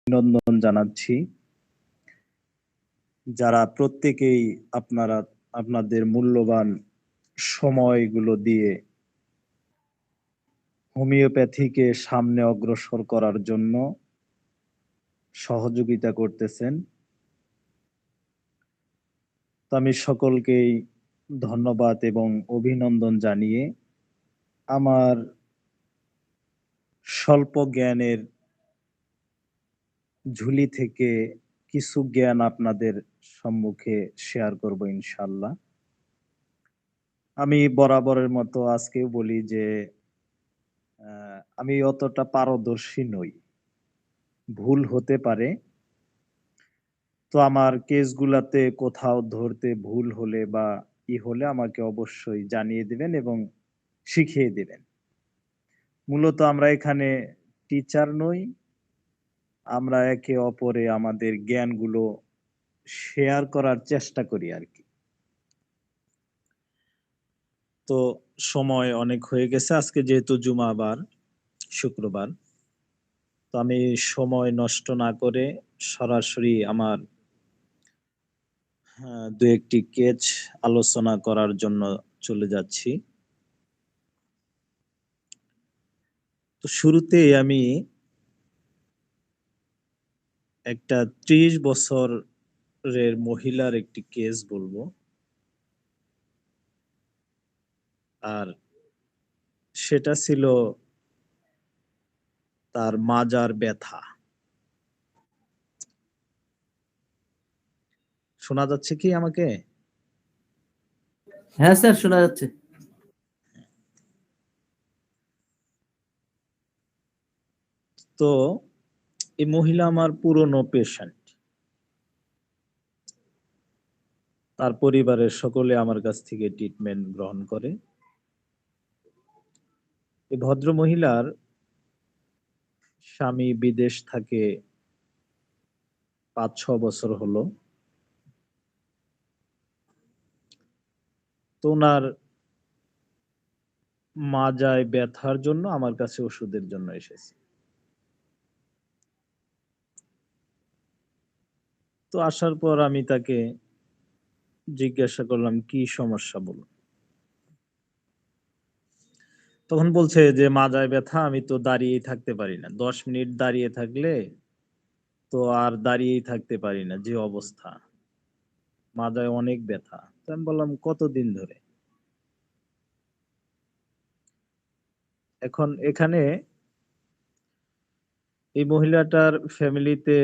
অভিনন্দন জানাচ্ছি। যারা প্রত্যেকেই আপনাদের মূল্যবান সময়গুলো দিয়ে হোমিওপ্যাথিকে সামনে অগ্রসর করার জন্য সহযোগিতা করতেছেন। তো আমি সকলকেই ধন্যবাদ এবং অভিনন্দন জানিয়ে আমার স্বল্প জ্ঞানের ঝুলি থেকে কিছু জ্ঞান আপনাদের সম্মুখে শেয়ার করব ইনশাআল্লাহ। আমি বরাবরের মতো আজকেও বলি যে আমি অতটা পারদর্শী নই, ভুল হতে পারে। তো আমার কেসগুলাতে কোথাও ধরতে ভুল হলে বা ই হলে আমাকে অবশ্যই জানিয়ে দিবেন এবং শিখিয়ে দিবেন। মূলত আমরা এখানে টিচার নই, আমরা একে অপরে আমাদের জ্ঞানগুলো শেয়ার করার চেষ্টা করি আর কি। তো সময় অনেক হয়ে গেছে, আজকে যেহেতু জুমাবার, শুক্রবার, তো আমি সময় নষ্ট না করে সরাসরি আমার দু একটি কেস আলোচনা করার জন্য চলে যাচ্ছি। তো শুরুতে আমি একটা 30 বছরের মহিলার একটি কেস বলবো। আর সেটা ছিল তার মাজার ব্যথা। শোনা যাচ্ছে কি আমাকে? হ্যাঁ স্যার, শোনা যাচ্ছে। তো এই মহিলা আমার পুরনো পেশেন্ট। তার পরিবারের সকলে আমার কাছ থেকে ট্রিটমেন্ট গ্রহণ করে। এই ভদ্র মহিলার স্বামী বিদেশ থাকে 5-6 বছর হলো। তো ওনার মাজায় ব্যথার জন্য আমার কাছে ওষুধের জন্য এসেছে। তো আসার পর আমি তাকে জিজ্ঞাসা করলাম কি সমস্যা বলো। তখন বলছে যে মাজায় ব্যথা, আমি তো দাঁড়িয়েই থাকতে পারি না, 10 মিনিট দাঁড়িয়ে থাকলে তো আর দাঁড়িয়েই থাকতে পারি না, যে অবস্থা, মাজায় অনেক ব্যথা। তো আমি বললাম কতদিন ধরে? এখন এখানে এই মহিলাটার ফ্যামিলিতে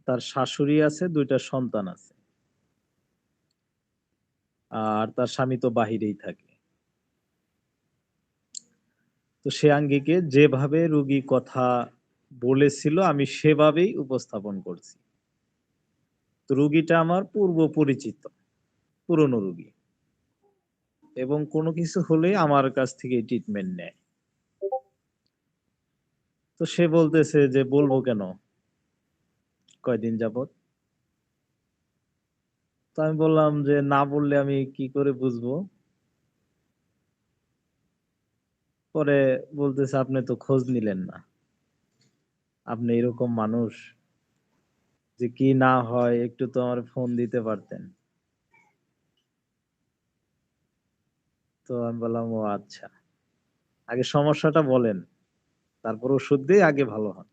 তার শাশুড়ি আছে, 2টা সন্তান আছে, আর তার স্বামী তো বাহিরেই থাকে। তো সে আঙ্গিকে যেভাবে রোগী কথা বলেছিল আমি সেভাবেই উপস্থাপন করছি। তো রোগীটা আমার পূর্ব পরিচিত, পুরনো রোগী, এবং কোনো কিছু হলে আমার কাছ থেকে ট্রিটমেন্ট নেয়। তো সে বলতেছে যে বলবো কেন, কয়দিন যাবত। তো আমি বললাম যে না বললে আমি কি করে বুঝবো। পরে বলতেছে আপনি তো খোঁজ নিলেন না, আপনি এরকম মানুষ যে কি না হয় একটু তো আমার ফোন দিতে পারতেন। তো আমি বললাম ও আচ্ছা, আগে সমস্যাটা বলেন, তারপর ওষুধ দিয়ে আগে ভালো হন।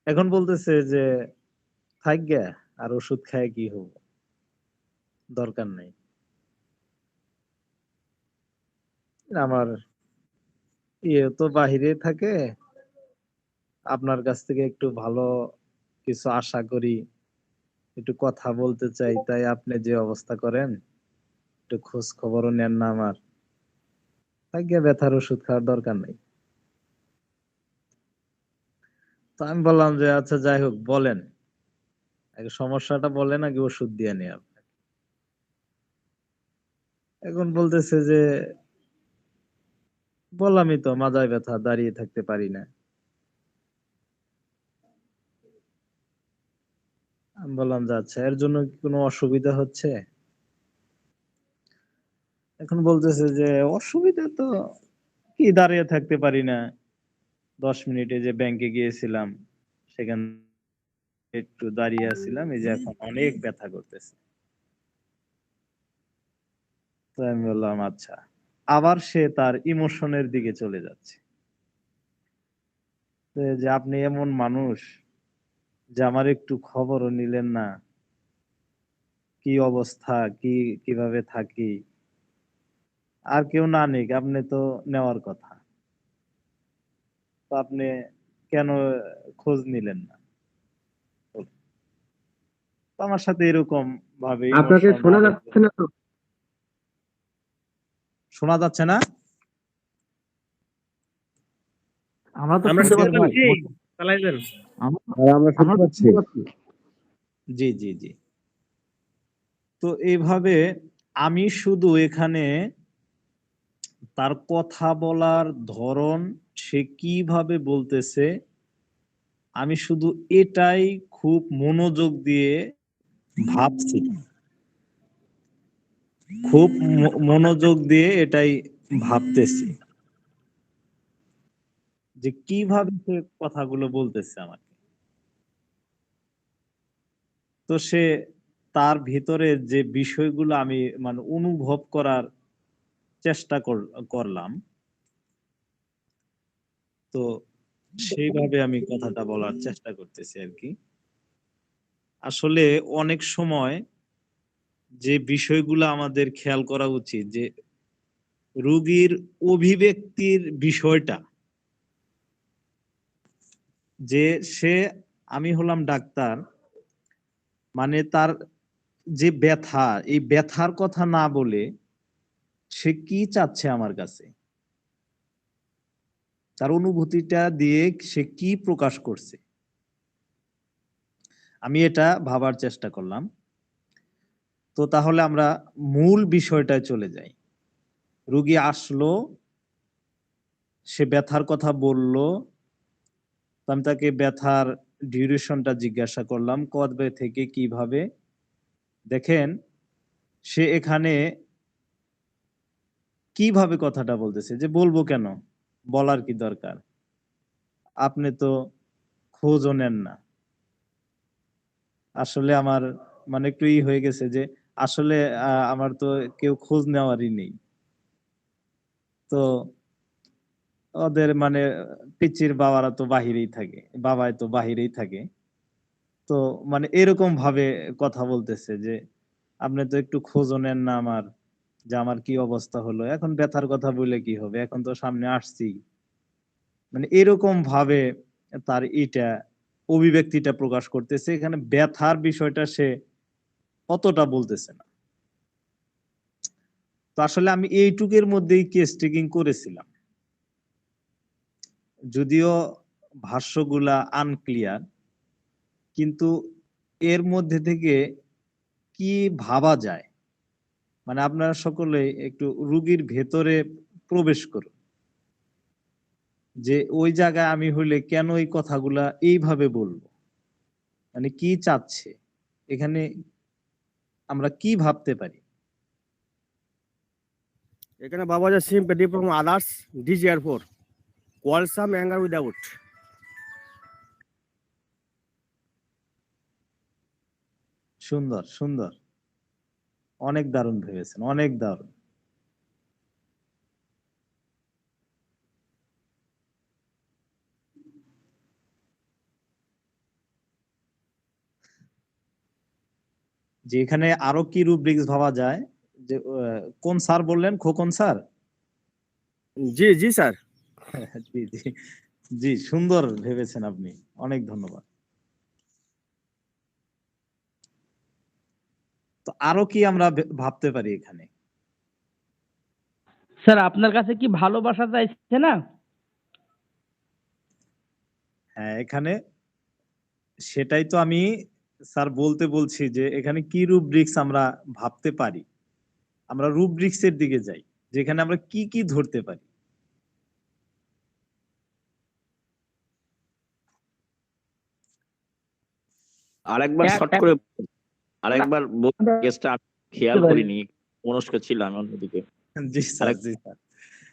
এখন বলতেছে যে থাক গে, আর ওষুধ খায় কি হবো, দরকার নেই। আমার ইয়ে তো বাহিরে থাকে, আপনার কাছ থেকে একটু ভালো কিছু আশা করি, একটু কথা বলতে চাই, তাই আপনি যে অবস্থা করেন একটু খোঁজ খবরও নেন না আমার। থাক গে, ব্যথার ওষুধ খাওয়ার দরকার নেই। তো আমি বললাম যে আচ্ছা যাই হোক, বলেন আগে সমস্যাটা বলেন, আগে ওষুধ দিয়ে নেই আপনাকে। এখন বলতেছে যে বললামই তো মাজায় ব্যথা, দাঁড়িয়ে থাকতে পারি না। আমি বললাম যে আচ্ছা, এর জন্য কি কোনো অসুবিধা হচ্ছে? এখন বলতেছে যে অসুবিধা তো কি, দাঁড়িয়ে থাকতে পারি না, 10 মিনিটে যে ব্যাংকে গিয়েছিলাম সেখান একটু দাঁড়িয়ে আছিলাম, এই যে এখন অনেক ব্যথা করতেছে। তো আমি বললাম আচ্ছা। আবার সে তার ইমোশনের দিকে চলে যাচ্ছে, যে আপনি এমন মানুষ যে আমার একটু খবরও নিলেন না, কি অবস্থা, কিভাবে থাকি, আর কেউ না নিক, আপনি তো নেওয়ার কথা, তো আপনি কেন খোঁজ নিলেন না? তো আমার সাথে এরকম ভাবে আপনাকে ইমোশন শোনা যাচ্ছে না তো? শোনা যাচ্ছে না? আমরা তো আমরা শুনতে শুনতে পাচ্ছি। পাচ্ছি, চালাইবেন। আমরা শুনতে পাচ্ছি। জি জি জি। তো এইভাবে আমি শুধু এখানে তার কথা বলার ধরন, সে কিভাবে বলতেছে, আমি শুধু এটাই খুব মনোযোগ দিয়ে ভাবছি, খুব মনোযোগ দিয়ে এটাই ভাবতেছি যে কিভাবে সে কথাগুলো বলতেছে আমাকে। তো সে তার ভিতরে যে বিষয়গুলো আমি মানে অনুভব করার চেষ্টা করলাম, তো সেইভাবে আমি কথাটা বলার চেষ্টা করতেছি আর কি। আসলে অনেক সময় যে বিষয়গুলো আমাদের খেয়াল করা উচিত, যে রোগীর অভিব্যক্তির বিষয়টা, যে সে, আমি হলাম ডাক্তার, মানে তার যে ব্যথা, এই ব্যথার কথা না বলে সে কি চাচ্ছে আমার কাছে, তার অনুভূতিটা দিয়ে সে কি প্রকাশ করছে, আমি এটা ভাবার চেষ্টা করলাম। তো তাহলে আমরা মূল বিষয়টায় চলে যাই। রোগী আসলো, সে ব্যথার কথা বলল, আমি তাকে ব্যথার ডিউরেশনটা জিজ্ঞাসা করলাম, কবে থেকে কিভাবে। দেখেন সে এখানে কিভাবে কথাটা বলতেছে, যে বলবো কেন, বলার কি দরকার, আপনি তো খোঁজও নেন না। আসলে আমার মানে একটু হয়ে গেছে যে আসলে আমার তো কেউ খোঁজ নেওয়ারই নেই। তো ওদের মানে পিচ্চির বাবারা তো বাহিরেই থাকে, বাবাই তো বাহিরেই থাকে। তো মানে এরকম ভাবে কথা বলতেছে যে আপনি তো একটু খোঁজও নেন না আমার, যে আমার কি অবস্থা হলো, এখন ব্যথার কথা বলে কি হবে, এখন তো সামনে আসছি। মানে এরকম ভাবে তার এটা অভিব্যক্তিটা প্রকাশ করতেছে, এখানে ব্যথার বিষয়টা সে অতটা বলতেছে না। তো আসলে আমি এইটুকের মধ্যেই কেস টেকিং করেছিলাম, যদিও ভাষ্যগুলা আনক্লিয়ার, কিন্তু এর মধ্যে থেকে কি ভাবা যায়, মানে আপনারা সকলে একটু রুগীর ভেতরে প্রবেশ করুন, যে ওই জায়গায় আমি হইলে কেন এই কথাগুলা এইভাবে বলবো, মানে কি চাচ্ছে, এখানে আমরা কি ভাবতে পারি। এখানে বাবা যে sympathy from others, desire for, quarrelsome anger without. সুন্দর সুন্দর, অনেক দারুণ ভেবেছেন, অনেক দারুণ। যে এখানে আরো কি রুব্রিক্স ভাবা যায়, যে কোন স্যার বললেন, খোকন স্যার? জি জি স্যার। জি জি জি, সুন্দর ভেবেছেন আপনি, অনেক ধন্যবাদ। তো আরো কি আমরা ভাবতে পারি এখানে? স্যার আপনার কাছে কি ভালোবাসা চাইছে না? হ্যাঁ, এখানে সেটাই তো আমি স্যার বলতে বলছি, যে এখানে কি রুব্রিক্স আমরা ভাবতে পারি। আমরা রুব্রিক্স এর দিকে যাই, যেখানে আমরা কি কি ধরতে পারি। আরেকবার শর্ট করে আরেকবার কেসটা খেয়াল করিনি, মনস্ক ছিলাম অন্যদিকে। জি স্যার, জি স্যার,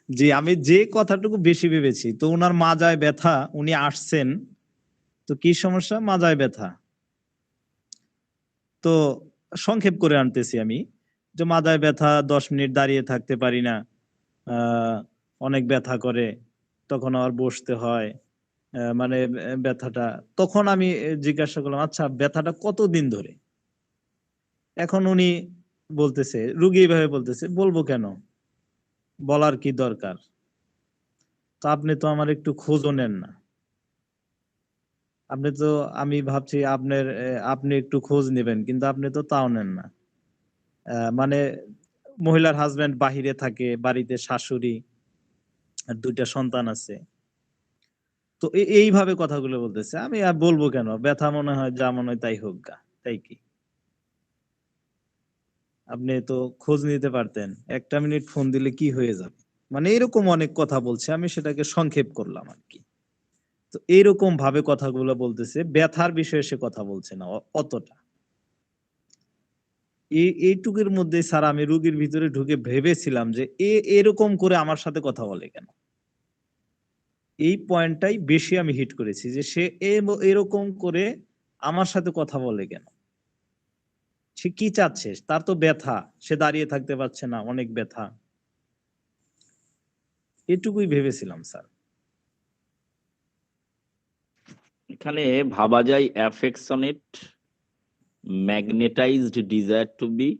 জি আমি যে কথাটুকু বেশি ভেবেছি, তো ওনার মাজায় ব্যথা, উনি আসছেন, তো কি সমস্যা? মাজায় ব্যথা। তো সংক্ষেপ করে আনতেছি আমি, যে মাজায় ব্যথা, 10 মিনিট দাঁড়িয়ে থাকতে পারি না, অনেক ব্যথা করে, তখন আবার বসতে হয়, মানে ব্যথাটা। তখন আমি জিজ্ঞাসা করলাম, আচ্ছা ব্যথাটা কতদিন ধরে? এখন উনি বলতেছে, রুগী এইভাবে বলতেছে, বলবো কেন, বলার কি দরকার? তো আপনি তো আমার একটু খোঁজও নেন না। আপনি তো, আমি ভাবছি আপনি একটু খোঁজ নেবেন, কিন্তু আপনি তো তাও নেন না। মানে মহিলার হাজবেন্ড বাহিরে থাকে, বাড়িতে শাশুড়ি আর 2টা সন্তান আছে। তো এইভাবে কথাগুলো বলতেছে। আমি আর বলবো কেন, ব্যথা মনে হয় যা মনে হয় তাই হোক গা, তাই কি? আপনি তো খোঁজ নিতে পারতেন, 1টা মিনিট ফোন দিলে কি হয়ে যাবে? মানে এরকম অনেক কথা বলছে, আমি সেটাকে সংক্ষেপ করলাম আর কি। তো এইরকম ভাবে কথাগুলো বলতেছে, ব্যথার বিষয়ে সে কথা বলছে না অতটা। এইটুকুর মধ্যে স্যার আমি রুগীর ভিতরে ঢুকে ভেবেছিলাম যে এরকম করে আমার সাথে কথা বলে কেন। এই পয়েন্টটাই বেশি আমি হিট করেছি, যে সে এরকম করে আমার সাথে কথা বলে কেন। সে কি চাচ্ছে? তার তো ব্যথা, সে দাঁড়িয়ে থাকতে পারছে না, অনেক ব্যথা। এটুকুই ভেবেছিলাম স্যার। এখানে ভাবা যায় affectionate, magnetized desire to be,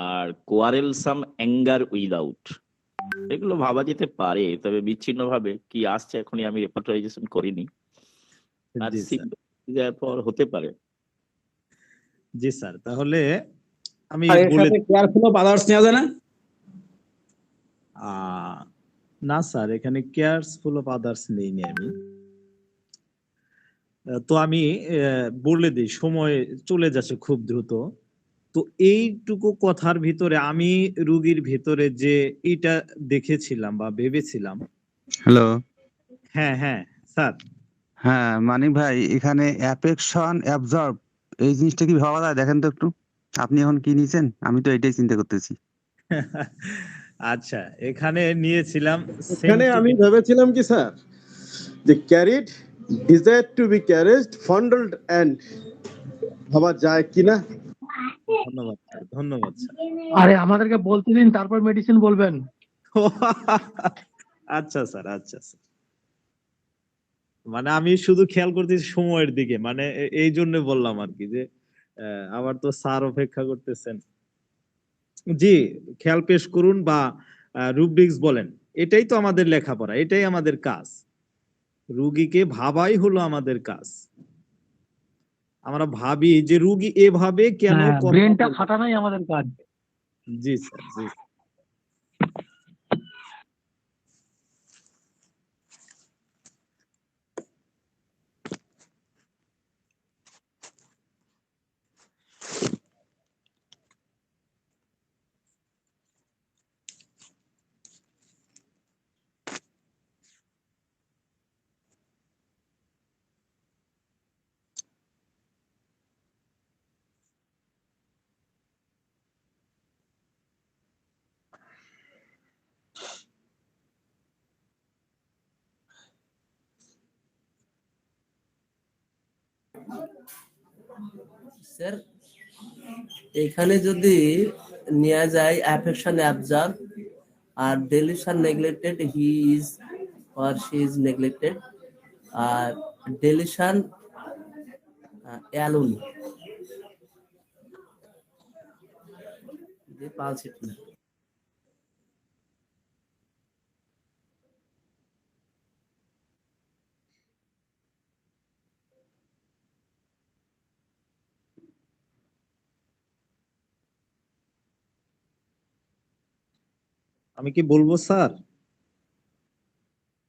আর কোয়ারেলসাম অ্যাঙ্গার উইদাউট, এগুলো ভাবা যেতে পারে। তবে বিচ্ছিন্ন ভাবে কি আসছে এখনই আমি রেপার্টরাইজেশন করিনি। আর জি স্যার, সিগন্যাল পর হতে পারে। জি স্যার। তাহলে আমি আর এর বলে সাথে কেয়ারফুল অফ আদার্স নেওয়া যায় না? না স্যার, এখানে কেয়ারফুল অফ আদার্স নেইনি আমি। তো আমি বলে দিই, সময় চলে যাচ্ছে খুব দ্রুত। তো এইটুকু কথার ভিতরে আমি রুগীর ভিতরে যে এটা দেখেছিলাম বা ভেবেছিলাম। হ্যালো। হ্যাঁ হ্যাঁ স্যার। হ্যাঁ, মানিক ভাই, এখানে অ্যাফেকশন অ্যাবজর্ব এই জিনিসটা কি ভাবা যায়? দেখেন তো একটু। আপনি এখন কি নিয়েছেন? আমি তো এটাই চিন্তা করতেছি। আচ্ছা, এখানে নিয়েছিলাম এখানে আমি ভেবেছিলাম কি স্যার, যে carried, desire to be caressed, fondled and ভাবা যায় কিনা। ধন্যবাদ স্যার, ধন্যবাদ স্যার। আরে আমাদেরকে বলতে দিন, তারপর মেডিসিন বলবেন। আচ্ছা স্যার, আচ্ছা স্যার। মানে আমি শুধু খেয়াল করতেছি সময়ের দিকে, মানে এই জন্য বললাম আর কি, যে আবার তো স্যার অপেক্ষা করতেছেন। জি, খেয়াল পেশ করুন বা রুব্রিক্স বলেন, এটাই তো আমাদের লেখাপড়া, এটাই আমাদের কাজ। রুগীকে ভাবাই হলো আমাদের কাজ। আমরা ভাবি যে রুগী এভাবে কেন কথা ব্রেনটা বলছে। খাটানোই আমাদের কাজ। জি স্যার, জি। স্যার, এখানে যদি নেওয়া যায় অ্যাফেকশন অ্যাবজার্ভ আর delusion neglected, he is or she is neglected, আর ডেলিশন অ্যালোন যে পালসিট না। আমি কি বলবো স্যার?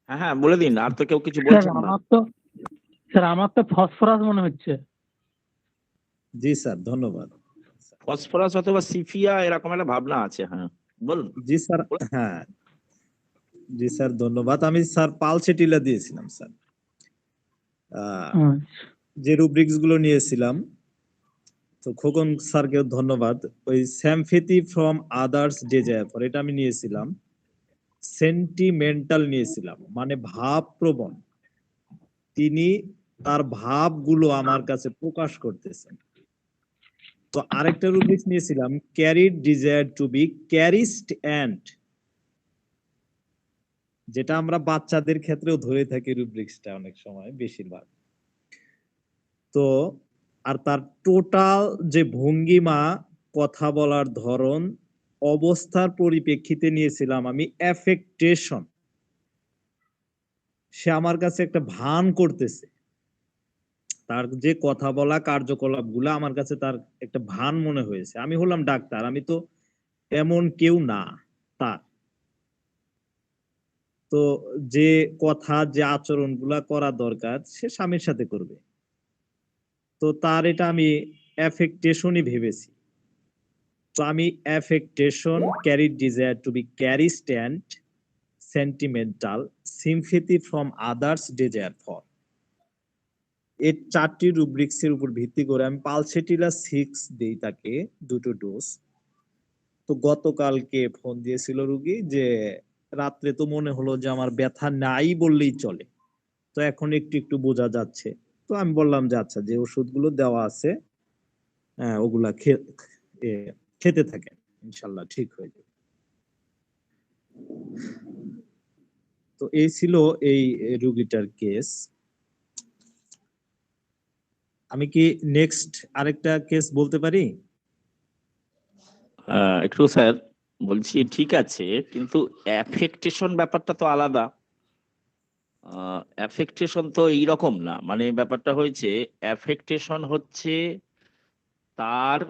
হ্যাঁ হ্যাঁ, বলে দিন। আর তো কেউ কিছু বলছেন না। আমার তো ফসফরাস মনে হচ্ছে। জি স্যার, ধন্যবাদ। ফসফরাস অথবা সিফিয়া, এরকম একটা ভাবনা আছে। হ্যাঁ বলুন। জি স্যার। হ্যাঁ, জি স্যার, ধন্যবাদ। আমি স্যার পালসেটিলা দিয়েছিলাম স্যার। যে রুব্রিক্স গুলো নিয়েছিলাম, তো খোকন স্যারকে ধন্যবাদ। ওই স্যামফেথি ফ্রম আদার্স ডেজায়ার, এটা আমি নিয়েছিলাম। সেন্টিমেন্টাল নিয়েছিলাম, মানে ভাবপ্রবণ। তিনি তার ভাবগুলো আমার কাছে প্রকাশ করতেছেন। তো আরেকটা রুব্রিক্স নিয়েছিলাম, carried desire to be caressed and, যেটা আমরা বাচ্চাদের ক্ষেত্রেও ধরে থাকি রুব্রিক্সটা অনেক সময়, বেশিরভাগ। তো আর তার টোটাল যে ভঙ্গিমা, কথা বলার ধরন, অবস্থার পরিপ্রেক্ষিতে নিয়েছিলাম আমি অ্যাফেক্টেশন। সে আমার কাছে একটা ভান করতেছে, তার যে কথা বলা কার্যকলাপ গুলা আমার কাছে তার একটা ভান মনে হয়েছে। আমি হলাম ডাক্তার, আমি তো এমন কেউ না তার। তো যে কথা যে আচরণ গুলা করা দরকার সে স্বামীর সাথে করবে, তো তার এটা আমি অ্যাফেক্টেশনই ভেবেছি। তো আমি affectation, carried desire to be carry stand, sentimental, sympathy from others, desire for, এই 4টি রুব্রিক্স এর উপর ভিত্তি করে আমি পালসেটিলা 6 দেই তাকে, 2টো ডোজ। তো গতকালকে ফোন দিয়েছিল রুগী যে রাত্রে তো মনে হলো যে আমার ব্যথা নাই বললেই চলে, তো এখন একটু একটু বোঝা যাচ্ছে। তো আমি বললাম যে আচ্ছা, যে ওষুধগুলো দেওয়া আছে ওগুলা খেতে থাকেন, ইনশাল্লাহ ঠিক হয়ে যাবে। তো এই ছিল এই রুগীটার কেস। আমি কি নেক্সট আরেকটা কেস বলতে পারি? একটু স্যার বলছি, ঠিক আছে, কিন্তু অ্যাফেক্টেশন ব্যাপারটা তো আলাদা। অ্যাফেক্টেশন তো এইরকম না, মানে ব্যাপারটা হয়েছে, অ্যাফেক্টেশন হচ্ছে তার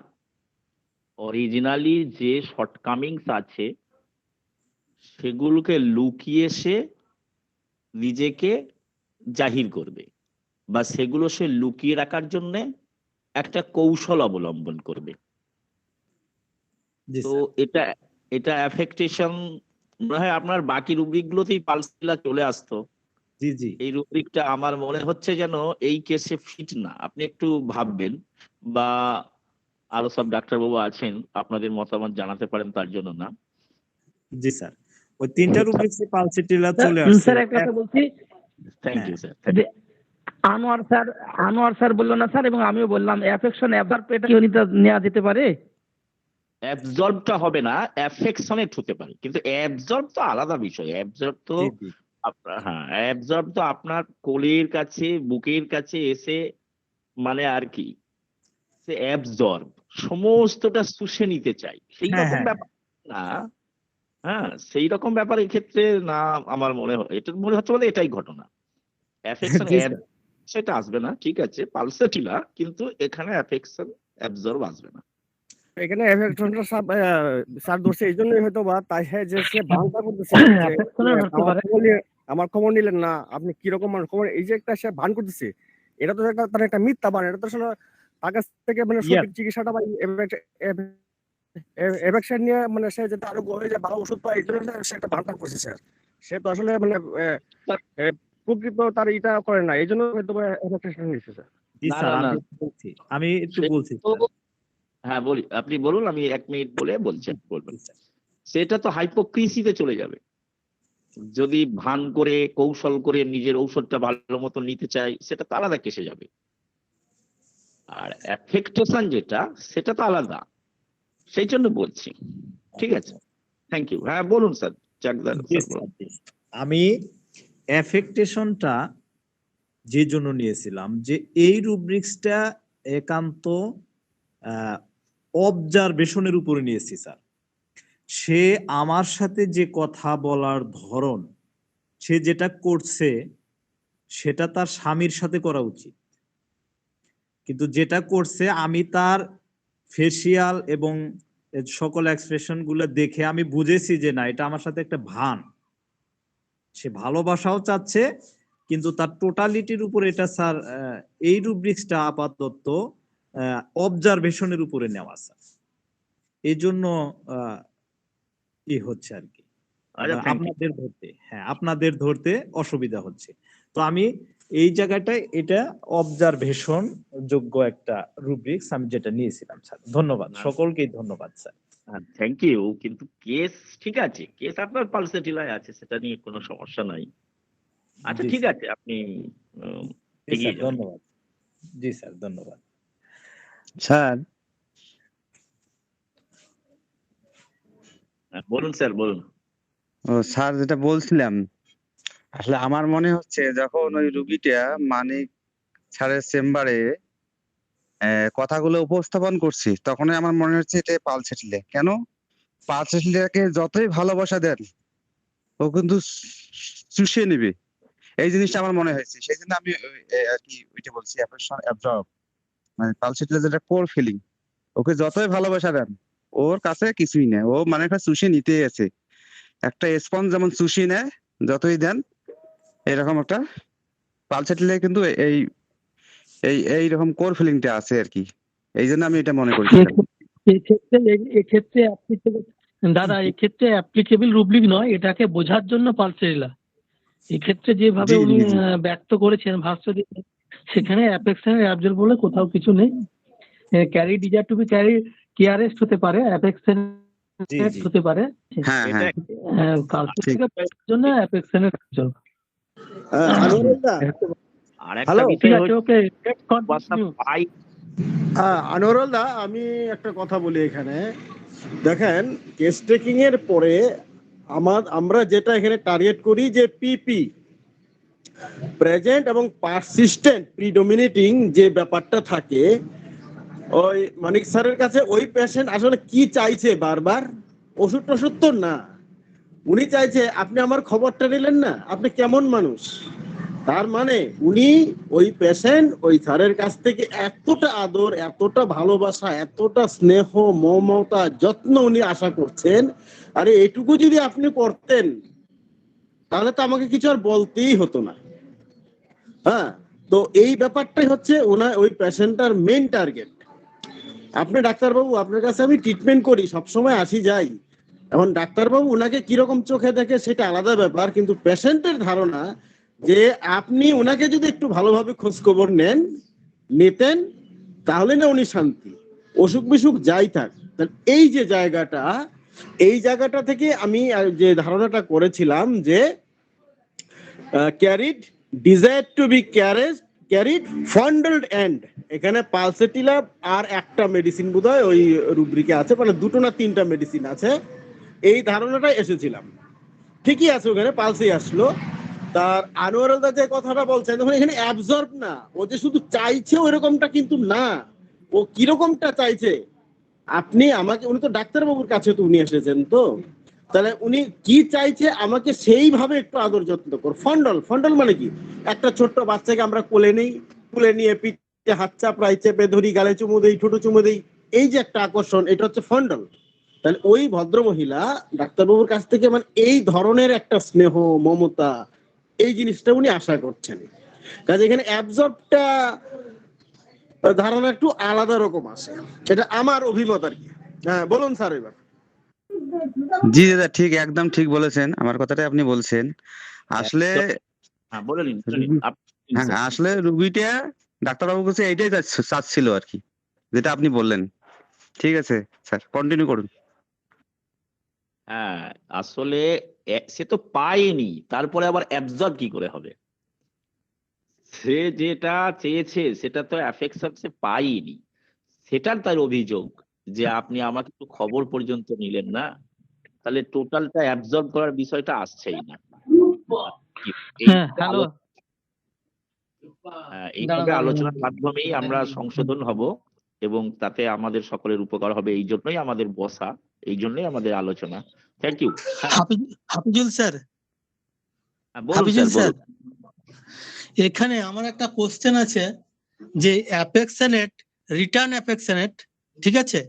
অরিজিনালি যে শর্টকামিংস আছে সেগুলোকে লুকিয়ে সে নিজেকে জাহির করবে, বা সেগুলো সে লুকিয়ে রাখার জন্য একটা কৌশল অবলম্বন করবে। জি তো স্যার। এটা এটা অ্যাফেক্টেশন মনে হয় আপনার বাকি রুব্রিক গুলোতেই পালসিলা চলে আসতো। জি জি এই রুব্রিকটা আমার মনে হচ্ছে যেন এই কেসে ফিট না। আপনি একটু ভাববেন, বা আরো সব ডাক্তারবাবু আছেন আপনাদের মতামত জানাতে পারেন, তার জন্য না। জি স্যার, ওই 3টা রুব্রিক্সে পালসেটিলা চলে স্যার, আসছে। স্যার একটা কথা বলছি থ্যাংক হ্যাঁ ইউ স্যার। যে আনোয়ার স্যার বললো না স্যার, এবং আমিও বললাম অ্যাফেকশন অ্যাবজর্ব, এটা কি নেওয়া যেতে পারে? অ্যাবজর্বটা হবে না, অ্যাফেকশনেট হতে পারে, কিন্তু অ্যাবজর্ব তো আলাদা বিষয়। অ্যাবজর্ব তো জি জি হ্যাঁ, অ্যাবজর্ব তো আপনার কোলের কাছে, বুকের কাছে এসে, মানে আর কি, সে অ্যাবজর্ব সমস্তটা শুষে নিতে চাই, সেই হ্যাঁ রকম হ্যাঁ ব্যাপার না। হ্যাঁ, সেই রকম ব্যাপার এক্ষেত্রে না, আমার মনে হয় এটা মনে হচ্ছে বলে এটাই ঘটনা। অ্যাফেকশন জি স্যার। সেটা আসবে না, ঠিক আছে, পালসেটিলা, কিন্তু এখানে অ্যাফেকশন অ্যাবজর্ব আসবে না। এখানে এফেক্টনটা স্যার ধরছে এই জন্যই হয়তো বা, তাই হ্যাঁ যে সে ভানটা করতেছে যে অ্যাফেকশনের হতে পারে। আমার খবর নিলেন না, আপনি কিরকম মানুষ খবর, এই যে একটা সে ভান করতেছে, এটা তো একটা তার একটা মিথ্যা ভান। এটা তো আসলে তার কাছ থেকে মানে ইয়া সঠিক চিকিৎসাটা বা এফেকশন নিয়ে মানে সে যাতে আরো গভীরে যে ভালো ওষুধ পায়, এই জন্য সে একটা ভানটা করছে স্যার। সে তো আসলে মানে প্রকৃত তার এটা করে না, এই জন্য হয়তো এফেকশন নিচ্ছে স্যার। জি না স্যার, না না, আমি একটু সে বলছি তো, স্যার। হ্যাঁ বলি, আপনি বলুন, আমি 1 মিনিট বলে বলছেন, বলবেন। জি স্যার। সেটা তো হাইপোক্রিসিতে চলে যাবে। যদি ভান করে কৌশল করে নিজের ঔষধটা ভালো মতো নিতে চাই, সেটা তো আলাদা কেসে যাবে। আর অ্যাফেক্টেশন যেটা, সেটা তো আলাদা, সেই জন্য বলছি। ঠিক আছে, থ্যাংক ইউ। হ্যাঁ বলুন স্যার, চাকদার জি স্যার স্যার, বলুন। জি স্যার। আমি অ্যাফেক্টেশনটা যে জন্য নিয়েছিলাম, যে এই রুব্রিক্সটা একান্ত অবজারভেশনের উপরে নিয়েছি স্যার। সে আমার সাথে যে কথা বলার ধরন, সে যেটা করছে সেটা তার স্বামীর সাথে করা উচিত, কিন্তু যেটা করছে আমি তার ফেসিয়াল এবং সকল এক্সপ্রেশন গুলো দেখে আমি বুঝেছি যে না, এটা আমার সাথে একটা ভান। সে ভালোবাসাও চাচ্ছে, কিন্তু তার টোটালিটির উপর এটা স্যার, এই রুব্রিক্সটা আপাতত অবজারভেশনের উপরে নেওয়া স্যার। এই জন্য হচ্ছে আর কি, আচ্ছা, থ্যাংক ইউ। আপনাদের ধরতে, হ্যাঁ আপনাদের ধরতে অসুবিধা হচ্ছে। তো আমি এই জায়গাটায় এটা অবজারভেশন যোগ্য একটা রুব্রিক্স আমি যেটা নিয়েছিলাম স্যার। ধন্যবাদ, সকলকেই ধন্যবাদ স্যার। থ্যাংক ইউ, কিন্তু কেস ঠিক আছে, কেস আপনার পালসেটিলায় আছে, সেটা নিয়ে কোনো সমস্যা নাই। আচ্ছা জি ঠিক স্যার। আছে, আপনি জি এগিয়ে স্যার, যাবে। ধন্যবাদ। জি স্যার, ধন্যবাদ। স্যার বলুন স্যার, বলুন। ও স্যার, যেটা বলছিলাম, আসলে আমার মনে হচ্ছে যখন ওই রুগীটা মানিক স্যারের চেম্বারে কথাগুলো উপস্থাপন করছি, তখনই আমার মনে হচ্ছে এটা পালসেটিলে। কেন? পালসেটিলাকে যতই ভালোবাসা দেন, ও কিন্তু চুষে নিবে। এই জিনিসটা আমার মনে হয়েছে, সেই জন্য আমি আর কি ওইটা বলছি, অ্যাফেকশন অ্যাবজর্ব, মানে পালসেটিলা যেটা কোর ফিলিং। ওকে যতই ভালোবাসা দেন, ওর কাছে কিছুই নেই, ও মানে একটা চুষে নিতেই আছে। একটা স্পঞ্জ যেমন চুষি নেয় যতই দেন, এরকম একটা পালসেটিলে কিন্তু এই এই এইরকম কোর ফিলিংটা আছে আর কি। এই জন্য আমি এটা মনে করেছিলাম। এক্ষেত্রে দাদা, এক্ষেত্রে অ্যাপ্লিকেবল রুব্রিক নয়, এটাকে বোঝার জন্য পালসেরিলা। এক্ষেত্রে যেভাবে জি উনি জি জি ব্যক্ত করেছেন ভাষ্য দিয়ে, সেখানে অ্যাফেকশনের অ্যাবজর্ব বলে কোথাও কিছু নেই। Carry desire to be carry caressed হতে পারে, জি, অ্যাফেকশনের জি। হতে পারে। হ্যাঁ এটা হ্যাঁ ঠিক। পালসেরিলার জন্য অ্যাফেকশনের অ্যাবজর্ব। আনোয়ারুল দা, আর একটা হ্যালো, ঠিক বিষয় আছে, হচ্ছে ওকে, বাসা পাই। আনোয়ারুল দা, আমি একটা কথা বলি এখানে। দেখেন, কেস টেকিং এর পরে আমরা যেটা এখানে টার্গেট করি যে পিপি, প্রেজেন্ট এবং পারসিস্টেন্ট প্রিডোমিনেটিং যে ব্যাপারটা থাকে, ওই মানিক স্যারের কাছে ওই পেশেন্ট আসলে কি চাইছে বারবার, ওষুধ টষুধ তো না। উনি চাইছে আপনি আমার খবরটা নিলেন না, আপনি কেমন মানুষ। তার মানে উনি ওই পেশেন্ট ওই স্যারের কাছ থেকে এতটা আদর, এতটা ভালোবাসা, এতটা স্নেহ, মমতা, যত্ন উনি আশা করছেন। আরে এটুকু যদি আপনি করতেন, তাহলে তো আমাকে কিছু আর বলতেই হতো না। হ্যাঁ, তো এই ব্যাপারটাই হচ্ছে ওনার ওই পেশেন্টটার মেইন টার্গেট। আপনি ডাক্তারবাবু, আপনার কাছে আমি ট্রিটমেন্ট করি, সবসময় আসি যাই। এখন ডাক্তারবাবু ওনাকে কিরকম চোখে দেখে সেটা আলাদা ব্যাপার, কিন্তু পেশেন্টের ধারণা যে আপনি ওনাকে যদি একটু ভালোভাবে খোঁজ খবর নিতেন, তাহলে না উনি শান্তি, অসুখ বিসুখ যাই থাক। এই যে জায়গাটা, এই জায়গাটা থেকে আমি যে ধারণাটা করেছিলাম যে carried desire to be carried fondled and, এখানে পালসেটিলা আর একটা মেডিসিন বোধহয় ওই রুব্রিকে আছে, মানে দুটো না তিনটা মেডিসিন আছে, এই ধারণাটা এসেছিলাম। ঠিকই আছে, ওখানে পালসেই আসলো। তার আনোয়ারুল দা যে কথাটা বলছেন, তখন এখানে অ্যাবজর্ব না, ও যে শুধু চাইছে ওইরকমটা কিন্তু না। ও কিরকমটা চাইছে, আপনি আমাকে, উনি তো ডাক্তারবাবুর কাছে তো উনি এসেছেন, তো তাহলে উনি কি চাইছে, আমাকে সেইভাবে একটু আদর যত্ন কর। ফন্ডল মানে কি, একটা ছোট্ট বাচ্চাকে আমরা কোলে নেই, কোলে নিয়ে পিঠে হাত চাপড়াই, চেপে ধরি, গালে চুমু দেই, ঠোঁটো চুমু দেই, এই যে একটা আকর্ষণ, এটা হচ্ছে ফন্ডল। তাহলে ওই ভদ্র মহিলা ডাক্তারবাবুর কাছ থেকে মানে এই ধরনের একটা স্নেহ, মমতা, এই জিনিসটা উনি আশা করছেন। কাজে এখানে অ্যাবজর্বটা ধারণা একটু আলাদা রকম আছে, এটা আমার অভিমত আর কি। হ্যাঁ, বলুন স্যার এবার। জি দাদা, ঠিক, একদম ঠিক বলেছেন, আমার কথাটাই আপনি বলছেন। আসলে হ্যাঁ, বলে নিন, বলে নিন। হ্যাঁ, আসলে রুগীটা ডাক্তারবাবুর কাছে এইটাই চাচ্ছিল আর কি, যেটা আপনি বললেন। ঠিক আছে স্যার, কন্টিনিউ করুন। হ্যাঁ, আসলে সে তো পায়নি, তারপরে আবার অ্যাবজর্ব কি করে হবে? সে যেটা চেয়েছে সেটা তো অ্যাফেকশন সে পায়নি, সেটার তার অভিযোগ যে আপনি আমাকে একটু খবর পর্যন্ত নিলেন না। তাহলে টোটালটা অ্যাবজর্ব করার বিষয়টা আসছেই না। হ্যাঁ, হ্যালো, এইভাবে আলোচনার মাধ্যমেই আমরা সংশোধন হব এবং তাতে আমাদের সকলের উপকার হবে। এই জন্যই আমাদের বসা, এই জন্যই আমাদের আলোচনা। Thank you. হাফিজুল স্যার, বলুন হাফিজুল স্যার, স্যার, এখানে আমার একটা কোশ্চেন আছে যে অ্যাফেকশনেট, রিটার্ন অ্যাফেকশনেট, ঠিক আছে?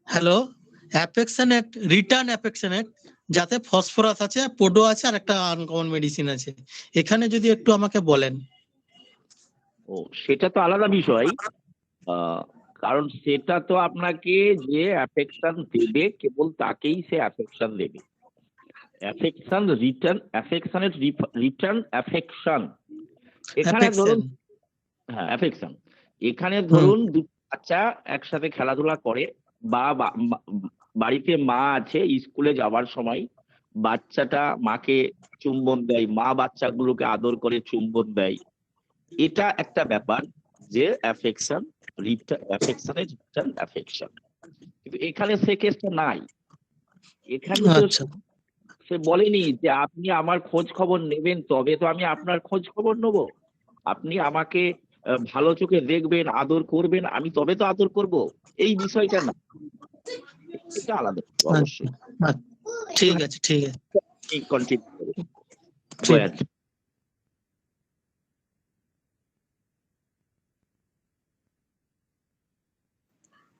হ্যালো, অ্যাফেকশনেট, রিটার্ন অ্যাফেকশনেট, যাতে ফসফরাস আছে, পোডো আছে, আর একটা আনকমন মেডিসিন আছে, এখানে যদি একটু আমাকে বলেন। ও সেটা তো আলাদা বিষয়। কারণ সেটা তো আপনাকে যে অ্যাফেকশন দেবে কেবল তাকেই সে অ্যাফেকশন দেবে। অ্যাফেকশন রিটার্ন, অ্যাফেকশনের রিটার্ন অ্যাফেকশন, এখানে ধরুন, হ্যাঁ অ্যাফেকশন, এখানে ধরুন দুটো বাচ্চা একসাথে খেলাধুলা করে, বা বাড়িতে মা আছে, স্কুলে যাওয়ার সময় বাচ্চাটা মাকে চুম্বন দেয়, মা বাচ্চাগুলোকে আদর করে চুম্বন দেয়, এটা একটা ব্যাপার যে অ্যাফেকশন, অ্যাফেকশনের রিটার্ন অ্যাফেকশন। কিন্তু এখানে সে কেসটা নাই। এখানে তো আচ্ছা সে বলেনি যে আপনি আমার খোঁজ খবর নেবেন তবে তো আমি আপনার খোঁজ খবর নেব, আপনি আমাকে ভালো চোখে দেখবেন, আদর করবেন, আমি তবে তো আদর করব, এই বিষয়টা না, এটা আলাদা অবশ্যই। আচ্ছা, ঠিক আছে ঠিক আছে কন্টিনিউ করুন। ঠিক Go ahead.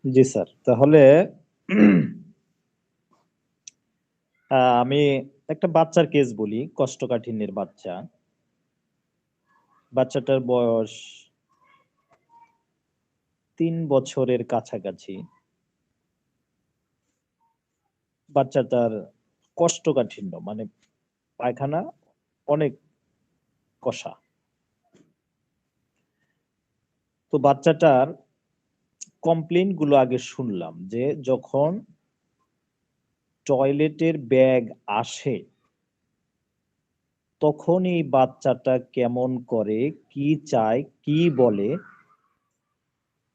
জি স্যার, তাহলে আমি একটা বাচ্চার কেস বলি, কোষ্ঠকাঠিন্যের বাচ্চা। বাচ্চাটার বয়স 3 বছরের কাছাকাছি। বাচ্চাটার কোষ্ঠকাঠিন্য মানে পায়খানা অনেক কষা। তো বাচ্চাটার কমপ্লেইন গুলো আগে শুনলাম যে যখন টয়লেটের ব্যাগ আসে তখন এই বাচ্চাটা কেমন করে, কি চায়, কি বলে,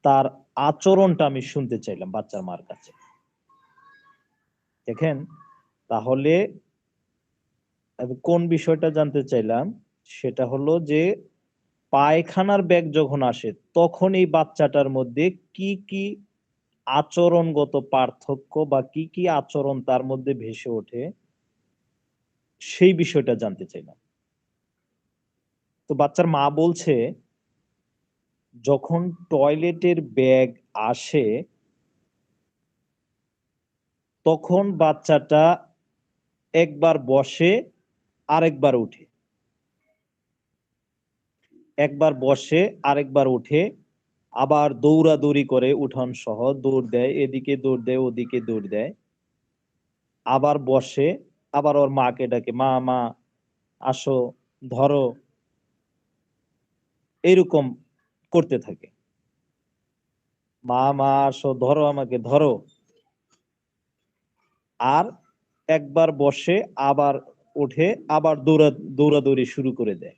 তার আচরণটা আমি শুনতে চাইলাম বাচ্চার মার কাছে। দেখেন, তাহলে আমি কোন বিষয়টা জানতে চাইলাম, সেটা হলো যে পায়খানার ব্যাগ যখন আসে তখন এই বাচ্চাটার মধ্যে কি কি আচরণগত পার্থক্য বা কি কি আচরণ তার মধ্যে ভেসে ওঠে, সেই বিষয়টা জানতে চাইলাম। তো বাচ্চার মা বলছে যখন টয়লেটের ব্যাগ আসে তখন বাচ্চাটা একবার বসে আরেকবার উঠে, একবার বসে আরেকবার উঠে, আবার দৌড়াদৌড়ি করে, উঠান সহ দৌড় দেয়, এদিকে দৌড় দেয় ওদিকে দৌড় দেয়, আবার বসে, আবার ওর মাকে ডাকে, মা মা আসো, ধরো, এইরকম করতে থাকে। মা মা আসো, ধরো, আমাকে ধরো। আর একবার বসে আবার উঠে আবার দৌড়াদৌড়ি শুরু করে দেয়।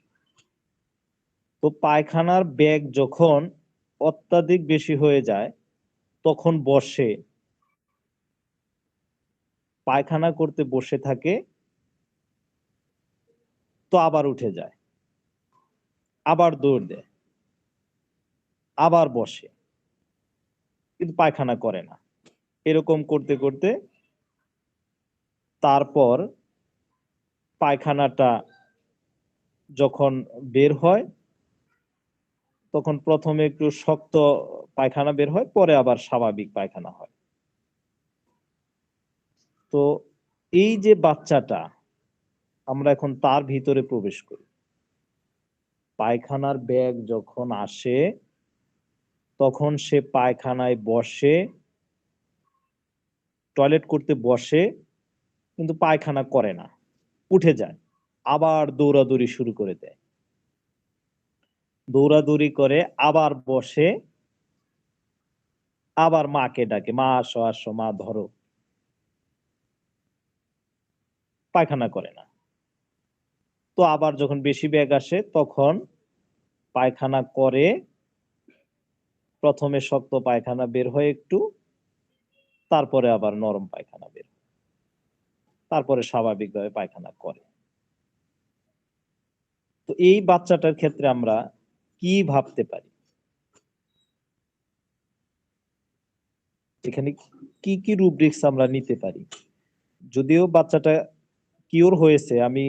তো পায়খানার ব্যাগ যখন অত্যাধিক বেশি হয়ে যায় তখন বসে, পায়খানা করতে বসে থাকে, তো আবার উঠে যায়, আবার দৌড় দেয়, আবার বসে, কিন্তু পায়খানা করে না। এরকম করতে করতে তারপর পায়খানাটা যখন বের হয় তখন প্রথমে একটু শক্ত পায়খানা বের হয়, পরে আবার স্বাভাবিক পায়খানা হয়। তো এই যে বাচ্চাটা, আমরা এখন তার ভিতরে প্রবেশ করি। পায়খানার ব্যাগ যখন আসে তখন সে পায়খানায় বসে, টয়লেট করতে বসে, কিন্তু পায়খানা করে না, উঠে যায়, আবার দৌড়াদৌড়ি শুরু করে দেয়, দৌড়াদৌড়ি করে আবার বসে, আবার মাকে ডাকে, মা আসো আসো, মা ধরো, পায়খানা করে না। তো আবার যখন বেশি ব্যাগ আসে তখন পায়খানা করে, প্রথমে শক্ত পায়খানা বের হয় একটু, তারপরে আবার নরম পায়খানা বের হয়, তারপরে স্বাভাবিকভাবে পায়খানা করে। তো এই বাচ্চাটার ক্ষেত্রে আমরা কি ভাবতে পারি, এখানে কি কি রুব্রিক্স আমরা নিতে পারি? যদিও বাচ্চাটা কিওর হয়েছে, আমি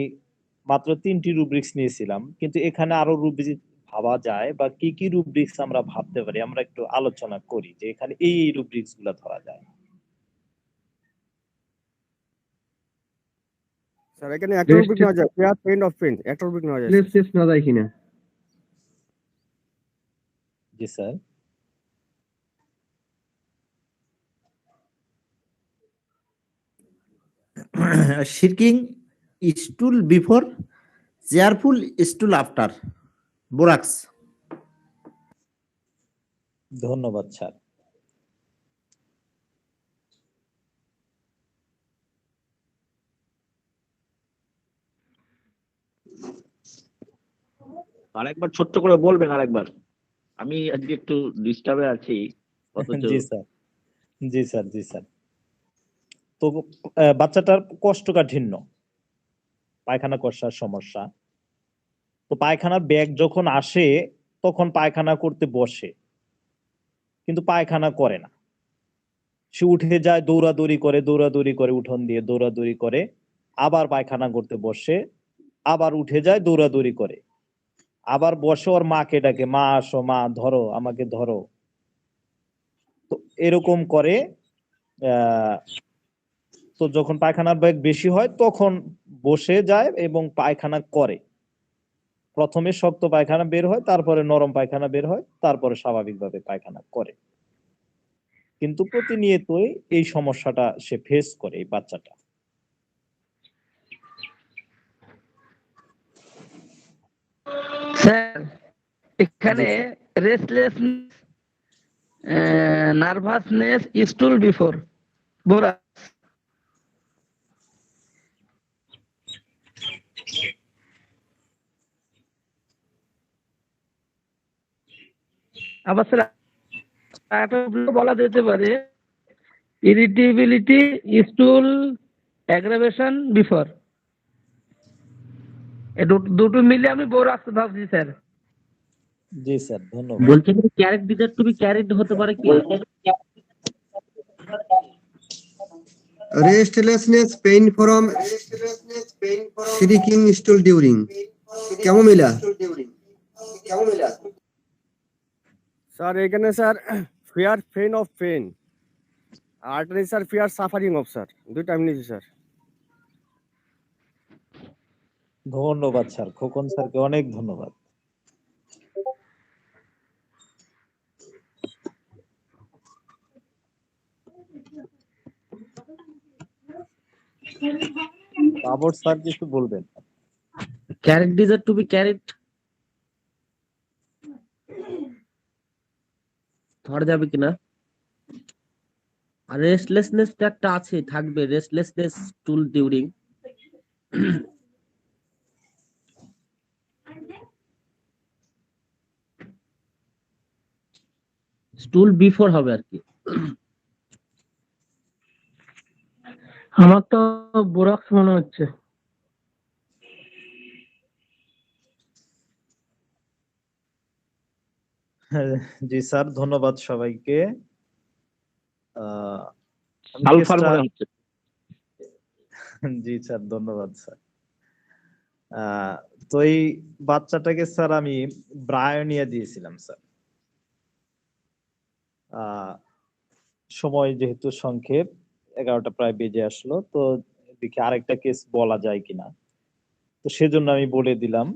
মাত্র 3টি রুব্রিক্স নিয়েছিলাম, কিন্তু এখানে আরো রুব্রিক্স ভাবা যায়, বা কি কি রুব্রিক্স আমরা ভাবতে পারি, আমরা একটু আলোচনা করি যে এখানে এই রুব্রিক্স গুলা ধরা যায়। স্যার এখানে একটা রুব্রিক নেওয়া যায়, পেয়ার পেইন্ট অফ পেইন্ট, একটা রুব্রিক নেওয়া যায়। টেস্ট নেওয়া যায় কিনা? জি sir. Shirking stool before, cheerful stool after. Borax. ধন্যবাদ স্যার। আরেকবার ছোট্ট করে বলবেন আরেকবার। আমি আজকে একটু ডিস্টার্বে আছি, অথচ জি স্যার, জি স্যার, জি স্যার। তো বাচ্চাটার কোষ্ঠকাঠিন্য, পায়খানা কষার সমস্যা। তো পায়খানার ব্যাগ যখন আসে তখন পায়খানা করতে বসে, কিন্তু পায়খানা করে না। সে উঠে যায়, দৌড়াদৌড়ি করে উঠোন দিয়ে দৌড়াদৌড়ি করে, আবার পায়খানা করতে বসে, আবার উঠে যায় দৌড়াদৌড়ি করে, আবার বসে ওর মাকে ডাকে, মা আসো, মা ধরো, আমাকে ধরো। তো এরকম করে। তো যখন পায়খানার ব্যাগ বেশি হয় তখন বসে যায় এবং পায়খানা করে। প্রথমে শক্ত পায়খানা বের হয়, তারপরে নরম পায়খানা বের হয়, তারপরে স্বাভাবিকভাবে পায়খানা করে। কিন্তু প্রতিনিয়তই এই সমস্যাটা সে ফেস করে, এই বাচ্চাটা। স্যার এখানে জি sir. Restlessness, nervousness, stool before borax. আবার স্যার একটা বলা যেতে পারে ইরিটেবিলিটি, স্টুল, অ্যাগ্রাভেশন বিফোর। দুটো মিলে আমি বোরাক্স ভাবছি স্যার। জি স্যার, ধন্যবাদ। বলছেন carried desire to be carried হতে পারে কি? Restlessness, pain from shrieking stool during কেমন মিলা? স্যার এখানে sir fear pain of pain, আর sir fear suffering of, sir দুইটা আমি নিয়েছি স্যার। ধন্যবাদ স্যার, খোকন স্যারকে অনেক ধন্যবাদ। বাবর স্যার কিছু বলবেন? Carried desire to be carried ধরা যাবে কিনা? আর রেস্টলেসনেস একটা আছে, থাকবে restlessness stool during. Stool before হবে আর কি। আমার তো বোরাক্স মনে হচ্ছে। জি স্যার, ধন্যবাদ সবাইকে। আমি সালফার কেসটা- মনে হচ্ছে। জি স্যার, ধন্যবাদ স্যার। তো এই বাচ্চাটাকে স্যার আমি ব্রায়োনিয়া দিয়েছিলাম স্যার। সময় যেহেতু সংক্ষেপ, 11টা প্রায় বেজে আসলো, তো দেখি আরেকটা কেস বলা যায় কিনা, তো সেজন্য আমি বলে দিলাম।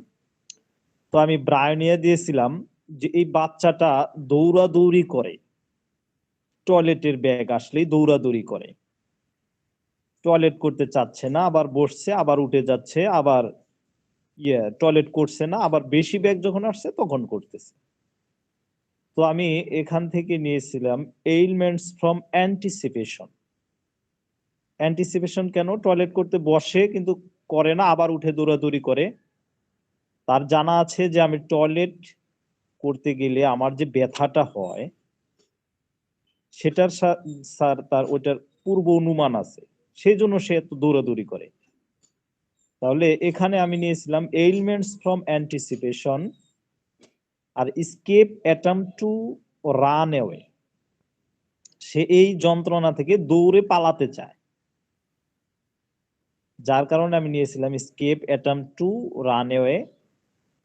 তো আমি ব্রায়োনিয়া দিয়েছিলাম যে এই বাচ্চাটা দৌড়াদৌড়ি করে, টয়লেটের ব্যাগ আসলেই দৌড়াদৌড়ি করে, টয়লেট করতে চাচ্ছে না, আবার বসছে, আবার উঠে যাচ্ছে, আবার টয়লেট করছে না, আবার বেশি ব্যাগ যখন আসছে তখন করতেছে। তো আমি এখান থেকে নিয়েছিলাম এইলমেন্টস ফ্রম অ্যান্টিসিপেশন। অ্যান্টিসিপেশন কেন? টয়লেট করতে বসে কিন্তু করে না, আবার উঠে দৌড়াদৌড়ি করে। তার জানা আছে যে আমি টয়লেট করতে গেলে আমার যে ব্যথাটা হয় সেটার স্যার তার ওইটার পূর্ব অনুমান আছে, সেই জন্য সে এত দৌড়াদৌড়ি করে। তাহলে এখানে আমি নিয়েছিলাম এইলমেন্টস ফ্রম অ্যান্টিসিপেশন আর escape attempt to run away. সে এই যন্ত্রণা থেকে দৌড়ে পালাতে চায়, যার কারণে আমি নিয়েছিলাম escape attempt to run away.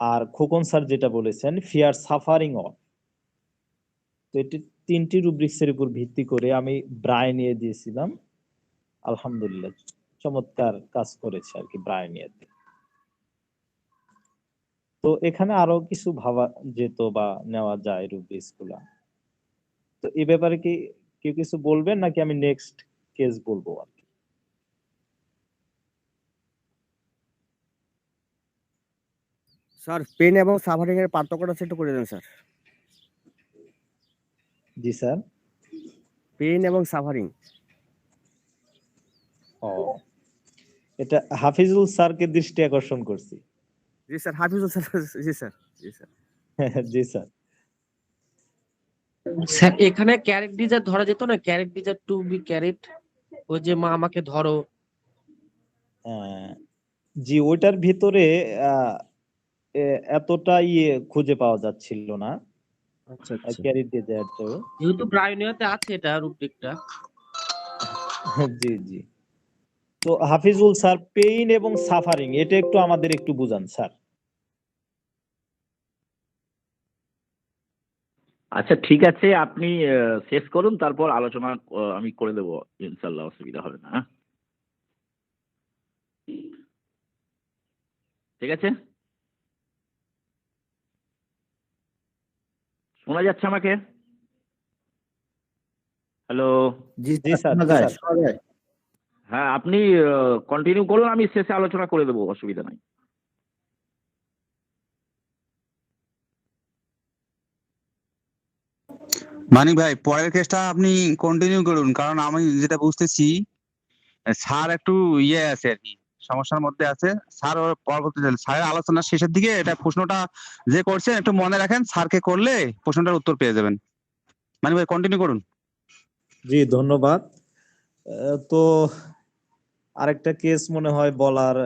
আর খোকন স্যার যেটা বলেছেন ফিয়ার সাফারিং অফ। তো এটি 3টি রুব্রিক্সের উপর ভিত্তি করে আমি ব্রায়োনিয়া দিয়েছিলাম। আলহামদুলিল্লাহ চমৎকার কাজ করেছে আর কি ব্রায়োনিয়াতে। তো এখানে আরো কিছু ভাবা যেত বা নেওয়া যায় রুব্রিক্স গুলা। তো এই ব্যাপারে কি কেউ কিছু বলবেন নাকি আমি নেক্সট কেস বলবো আর কি? স্যার পেন এবং সাফারিং এর পার্থক্যটা একটু করে দেন স্যার। জি স্যার। পেন এবং সাফারিং। ও, এটা হাফিজুল স্যারকে দৃষ্টি আকর্ষণ করছি। জি স্যার, হাফিজুল স্যার। জি স্যার। জি স্যার। জি স্যার। স্যার এখানে ক্যারেট ডিজার ধরা যেত না, carried desire to be carried, ওই যে মা আমাকে ধরো। জি ওইটার ভিতরে এতটা খুঁজে পাওয়া যাচ্ছিল না আচ্ছা আচ্ছা, ক্যারি ডিজায়ার তো। যেহেতু প্রায়োনিয়াতে আছে এটা রূপরেখটা। জি জি। তো হাফিজুল স্যার, পেইন এবং সাফারিং এটা একটু আমাদের একটু বুঝান স্যার। আচ্ছা ঠিক আছে, আপনি শেষ করুন, তারপর আলোচনা আমি করে দেবো ইনশাল্লাহ, অসুবিধা হবে না। হ্যাঁ ঠিক আছে, শোনা যাচ্ছে আমাকে? হ্যালো? জি জি স্যার, স্যার, শোনা জি যায়, স্যার। শোনা যায়। হ্যাঁ আপনি কন্টিনিউ করুন, আমি শেষে আলোচনা করে দেবো, অসুবিধা নাই। মানিক ভাই পরের কেসটা আপনি কন্টিনিউ করুন, কারণ আমি যেটা বুঝতেছি স্যার একটু আছে আর কি, সমস্যার মধ্যে আছে স্যার। ওর পরবর্তী স্যারের আলোচনার শেষের দিকে এটা প্রশ্নটা যে করছেন একটু মনে রাখেন, স্যারকে করলে প্রশ্নটার উত্তর পেয়ে যাবেন। মানিক ভাই কন্টিনিউ করুন। জি ধন্যবাদ। তো আরেকটা কেস মনে হয় বলার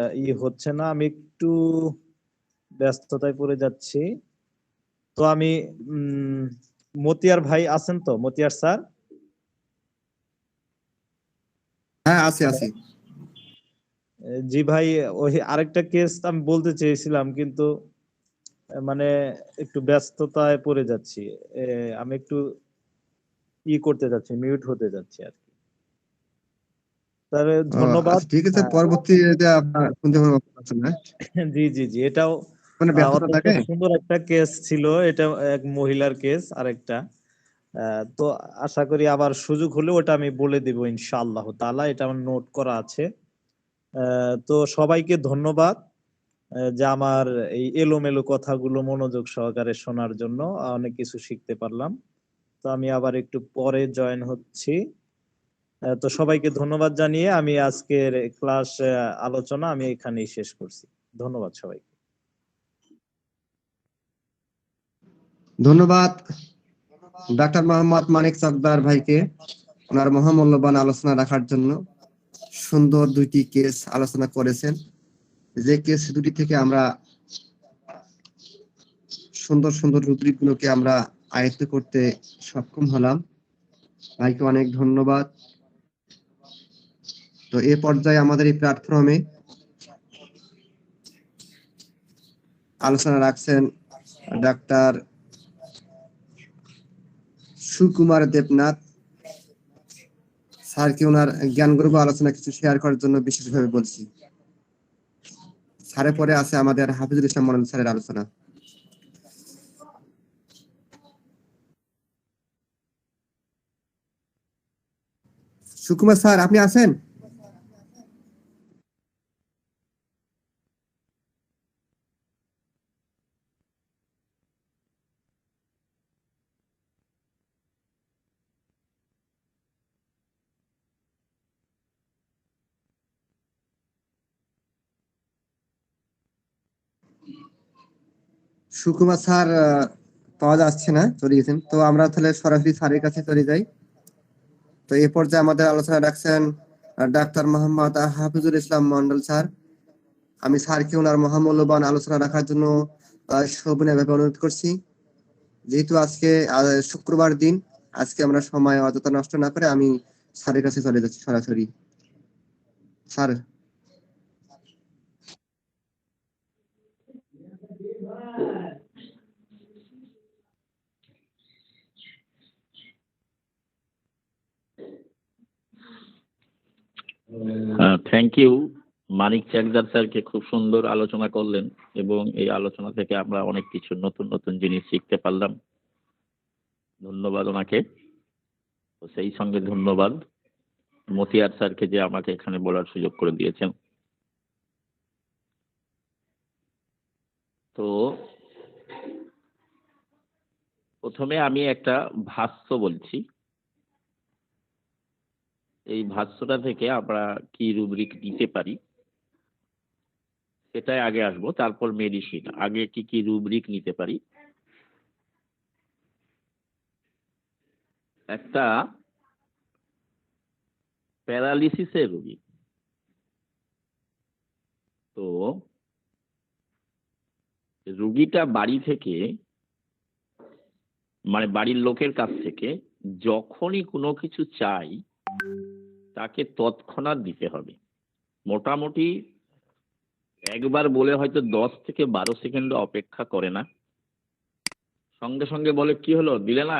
হচ্ছে না, আমি একটু ব্যস্ততায় পড়ে যাচ্ছি। তো আমি মতিয়ার ভাই আছেন তো, মতিয়ার স্যার? হ্যাঁ আছি আছি। জি ভাই, ওই আরেকটা কেস আমি বলতে চেয়েছিলাম কিন্তু মানে একটু ব্যস্ততায় পড়ে যাচ্ছি। আমি একটু করতে যাচ্ছি, মিউট হতে যাচ্ছি আর কি। তাহলে ধন্যবাদ। আচ্ছা ঠিক আছে, হ্যাঁ, পরবর্তী এটা আপনার শুনতে কোনো অপশন আছে না, জি জি জি, এটাও মানে ব্যস্ততা অত্যন্ত থাকে। সুন্দর একটা কেস ছিল। এটা এক মহিলার কেস আরেকটা। তো আশা করি আবার সুযোগ হলে ওটা আমি বলে দিব ইনশাআল্লাহ তাআলা, এটা আমার নোট করা আছে। তো সবাইকে ধন্যবাদ যে আমার এই এলোমেলো কথাগুলো মনোযোগ সহকারে শোনার জন্য। অনেক কিছু শিখতে পারলাম। তো আমি আবার একটু পরে জয়েন হচ্ছি। তো সবাইকে ধন্যবাদ জানিয়ে আমি আজকের ক্লাস আলোচনা আমি এখানেই শেষ করছি। ধন্যবাদ সবাইকে। ধন্যবাদ ডাক্তার মোহাম্মদ মানিক সর্দার ভাইকে ওনার মহামূল্যবান আলোচনা রাখার জন্য। সুন্দর দুইটি কেস আলোচনা করেছেন, যে কেস দুটি থেকে আমরা সুন্দর সুন্দর রুব্রিক গুলোকে আমরা আয়ত্ত করতে সক্ষম হলাম। ভাইকে অনেক ধন্যবাদ। তো এ পর্যায়ে আমাদের এই প্ল্যাটফর্মে আলোচনা রাখছেন ডাক্তার সুকুমার দেবনাথ স্যারকে ওনার জ্ঞানগর্ভ আলোচনা কিছু শেয়ার করার জন্য বিশেষভাবে বলছি। স্যারের পরে আছে আমাদের হাফিজুল ইসলাম মন্ডল স্যারের আলোচনা। সুকুমার স্যার আপনি আছেন? সুকুমার স্যার পাওয়া যাচ্ছে না, চলে গেছেন। তো আমরা তাহলে সরাসরি স্যারের কাছে চলে যাই। তো এই পর্যায়ে আমাদের আলোচনা রাখছেন ডাক্তার মোহাম্মদ হাফিজুল ইসলাম মন্ডল স্যার। আমি স্যারকে ওনার মহামূল্যবান আলোচনা রাখার জন্য সবিনয়ভাবে অনুরোধ করছি। যেহেতু আজকে শুক্রবার দিন, আজকে আমরা সময় অযথা নষ্ট না করে আমি স্যারের কাছে চলে যাচ্ছি সরাসরি। Sir thank you. Manik Chakdar স্যারকে খুব সুন্দর আলোচনা করলেন এবং এই আলোচনা থেকে আমরা অনেক কিছু নতুন নতুন জিনিস শিখতে পারলাম। ধন্যবাদ ওনাকে। তো সেই সঙ্গে ধন্যবাদ মতিয়ার স্যারকে যে আমাকে এখানে বলার সুযোগ করে দিয়েছেন। তো প্রথমে আমি একটা ভাষ্য বলছি, এই ভাষ্যটা থেকে আমরা কি রুব্রিক দিতে পারি সেটাই আগে আসবো, তারপর মেডিসিন। আগে কি কি রুব্রিক নিতে পারি? একটা প্যারালিসিসের রোগী, তো রুগীটা বাড়ি থেকে মানে বাড়ির লোকের কাছ থেকে যখনই কোনো কিছু চাই তাকে তৎক্ষণাৎ দিতে হবে। মোটামুটি একবার বলে হয়তো 10 থেকে 12 সেকেন্ড অপেক্ষা করে না, সঙ্গে সঙ্গে বলে কি হলো দিলে না,